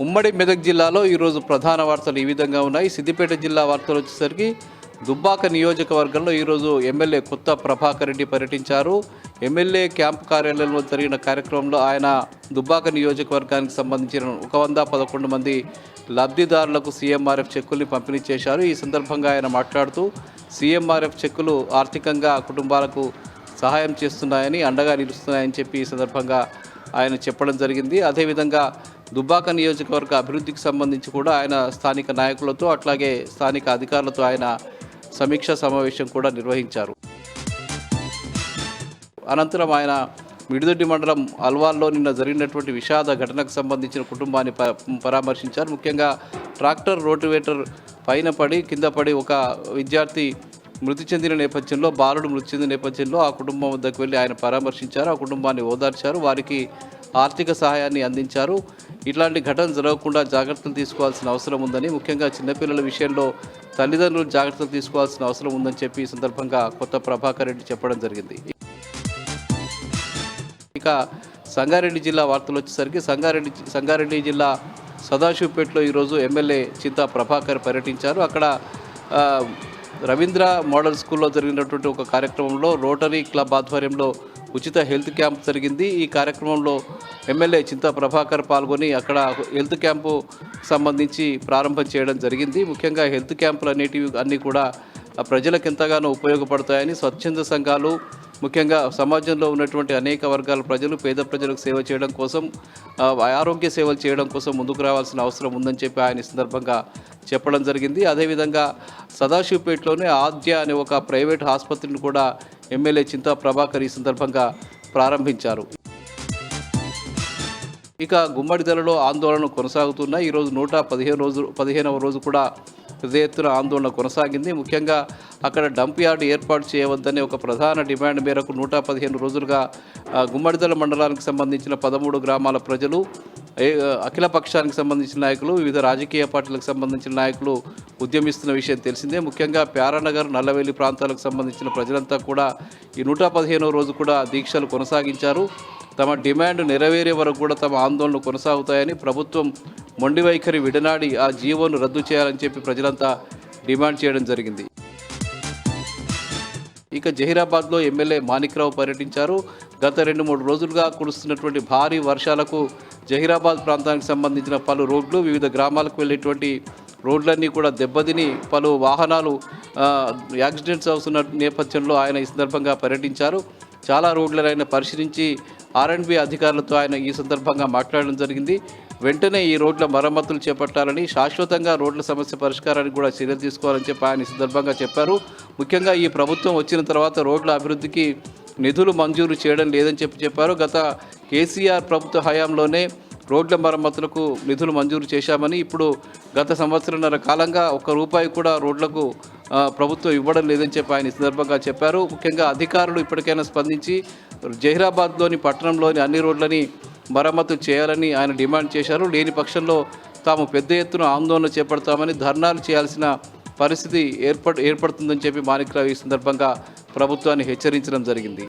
ఉమ్మడి మెదక్ జిల్లాలో ఈరోజు ప్రధాన వార్తలు ఈ విధంగా ఉన్నాయి. సిద్దిపేట జిల్లా వార్తలు వచ్చేసరికి దుబ్బాక నియోజకవర్గంలో ఈరోజు ఎమ్మెల్యే కొత్త ప్రభాకర్ రెడ్డి పర్యటించారు. ఎమ్మెల్యే క్యాంపు కార్యాలయంలో జరిగిన కార్యక్రమంలో ఆయన దుబ్బాక నియోజకవర్గానికి సంబంధించిన 111 మంది లబ్ధిదారులకు సీఎంఆర్ఎఫ్ చెక్కుల్ని పంపిణీ చేశారు. ఈ సందర్భంగా ఆయన మాట్లాడుతూ సీఎంఆర్ఎఫ్ చెక్కులు ఆర్థికంగా కుటుంబాలకు సహాయం చేస్తున్నాయని, అండగా నిలుస్తున్నాయని చెప్పి ఈ సందర్భంగా ఆయన చెప్పడం జరిగింది. అదేవిధంగా దుబ్బాక నియోజకవర్గ అభివృద్ధికి సంబంధించి కూడా ఆయన స్థానిక నాయకులతో అట్లాగే స్థానిక అధికారులతో ఆయన సమీక్షా సమావేశం కూడా నిర్వహించారు. అనంతరం ఆయన మిడిదొడ్డి మండలం అల్వాల్లో నిన్న జరిగినటువంటి విషాద ఘటనకు సంబంధించిన కుటుంబాన్ని పరామర్శించారు. ముఖ్యంగా ట్రాక్టర్ రోటివేటర్ పైన పడి కింద పడి ఒక విద్యార్థి మృతి చెందిన నేపథ్యంలో, బాలుడు మృతి చెందిన నేపథ్యంలో ఆ కుటుంబం వద్దకు వెళ్ళి ఆయన పరామర్శించారు. ఆ కుటుంబాన్ని ఓదార్చారు, వారికి ఆర్థిక సహాయాన్ని అందించారు. ఇట్లాంటి ఘటన జరగకుండా జాగ్రత్తలు తీసుకోవాల్సిన అవసరం ఉందని, ముఖ్యంగా చిన్నపిల్లల విషయంలో తల్లిదండ్రులు జాగ్రత్తలు తీసుకోవాల్సిన అవసరం ఉందని చెప్పి ఈ సందర్భంగా కొత్త ప్రభాకర్ రెడ్డి చెప్పడం జరిగింది. ఇక సంగారెడ్డి జిల్లా వార్తలు వచ్చేసరికి సంగారెడ్డి జిల్లా సదాశివపేటలో ఈరోజు ఎమ్మెల్యే చింతా ప్రభాకర్ పర్యటించారు. అక్కడ రవీంద్ర మోడల్ స్కూల్లో జరిగినటువంటి ఒక కార్యక్రమంలో రోటరీ క్లబ్ ఆధ్వర్యంలో ఉచిత హెల్త్ క్యాంప్ జరిగింది. ఈ కార్యక్రమంలో ఎమ్మెల్యే చింతా ప్రభాకర్ పాల్గొని అక్కడ హెల్త్ క్యాంపు సంబంధించి ప్రారంభం చేయడం జరిగింది. ముఖ్యంగా హెల్త్ క్యాంపులు అన్నీ కూడా ప్రజలకు ఎంతగానో ఉపయోగపడతాయని, స్వచ్ఛంద సంఘాలు ముఖ్యంగా సమాజంలో ఉన్నటువంటి అనేక వర్గాల ప్రజలు, పేద ప్రజలకు సేవ చేయడం కోసం, ఆరోగ్య సేవలు చేయడం కోసం ముందుకు రావాల్సిన అవసరం ఉందని చెప్పి ఆయన ఈ సందర్భంగా చెప్పడం జరిగింది. అదేవిధంగా సదాశివపేటలోనే ఆద్య అనే ఒక ప్రైవేట్ ఆసుపత్రిని కూడా ఎమ్మెల్యే చింతా ప్రభాకర్ ఈ సందర్భంగా ప్రారంభించారు. ఇక గుమ్మడిదలలో ఆందోళన కొనసాగుతున్నాయి. ఈరోజు 115వ రోజు కూడా పెద్ద ఎత్తున ఆందోళన కొనసాగింది. ముఖ్యంగా అక్కడ డంప్ యార్డ్ ఏర్పాటు చేయవద్దనే ఒక ప్రధాన డిమాండ్ మేరకు 115 రోజులుగా గుమ్మడిదల మండలానికి సంబంధించిన 13 గ్రామాల ప్రజలు, అఖిల పక్షానికి సంబంధించిన నాయకులు, వివిధ రాజకీయ పార్టీలకు సంబంధించిన నాయకులు ఉద్యమిస్తున్న విషయం తెలిసిందే. ముఖ్యంగా ప్యారానగర్, నల్లవేలి ప్రాంతాలకు సంబంధించిన ప్రజలంతా కూడా ఈ 115వ రోజు కూడా దీక్షలు కొనసాగించారు. తమ డిమాండ్ నెరవేరే వరకు కూడా తమ ఆందోళనలు కొనసాగుతాయని, ప్రభుత్వం మొండి వైఖరి విడనాడి ఆ జీవోను రద్దు చేయాలని చెప్పి ప్రజలంతా డిమాండ్ చేయడం జరిగింది. ఇక జహీరాబాద్లో ఎమ్మెల్యే మాణిక్రావు పర్యటించారు. గత 2-3 రోజులుగా కురుస్తున్నటువంటి భారీ వర్షాలకు జహీరాబాద్ ప్రాంతానికి సంబంధించిన పలు రోడ్లు, వివిధ గ్రామాలకు వెళ్ళేటువంటి రోడ్లన్నీ కూడా దెబ్బతిని పలు వాహనాలు యాక్సిడెంట్స్ అవుతున్న నేపథ్యంలో ఆయన ఈ సందర్భంగా పర్యటించారు. చాలా రోడ్లను ఆయన పరిశీలించి R&B అధికారులతో ఆయన ఈ సందర్భంగా మాట్లాడడం జరిగింది. వెంటనే ఈ రోడ్ల మరమ్మతులు చేపట్టాలని, శాశ్వతంగా రోడ్ల సమస్య పరిష్కారానికి కూడా చర్యలు తీసుకోవాలని చెప్పి ఆయన ఈ సందర్భంగా చెప్పారు. ముఖ్యంగా ఈ ప్రభుత్వం వచ్చిన తర్వాత రోడ్ల అభివృద్ధికి నిధులు మంజూరు చేయడం లేదని చెప్పారు. గత కేసీఆర్ ప్రభుత్వ హయాంలోనే రోడ్ల మరమ్మతులకు నిధులు మంజూరు చేశామని, ఇప్పుడు గత సంవత్సరంన్నర కాలంగా ₹1 కూడా రోడ్లకు ప్రభుత్వం ఇవ్వడం లేదని చెప్పి ఆయన ఈ సందర్భంగా చెప్పారు. ముఖ్యంగా అధికారులు ఇప్పటికైనా స్పందించి జహీరాబాద్లోని పట్టణంలోని అన్ని రోడ్లని మరమ్మతు చేయాలని ఆయన డిమాండ్ చేశారు. లేని పక్షంలో తాము పెద్ద ఎత్తున ఆందోళన చేపడతామని, ధర్నాలు చేయాల్సిన పరిస్థితి ఏర్పడుతుందని చెప్పి మాణిక్రావు ఈ సందర్భంగా ప్రభుత్వాన్ని హెచ్చరించడం జరిగింది.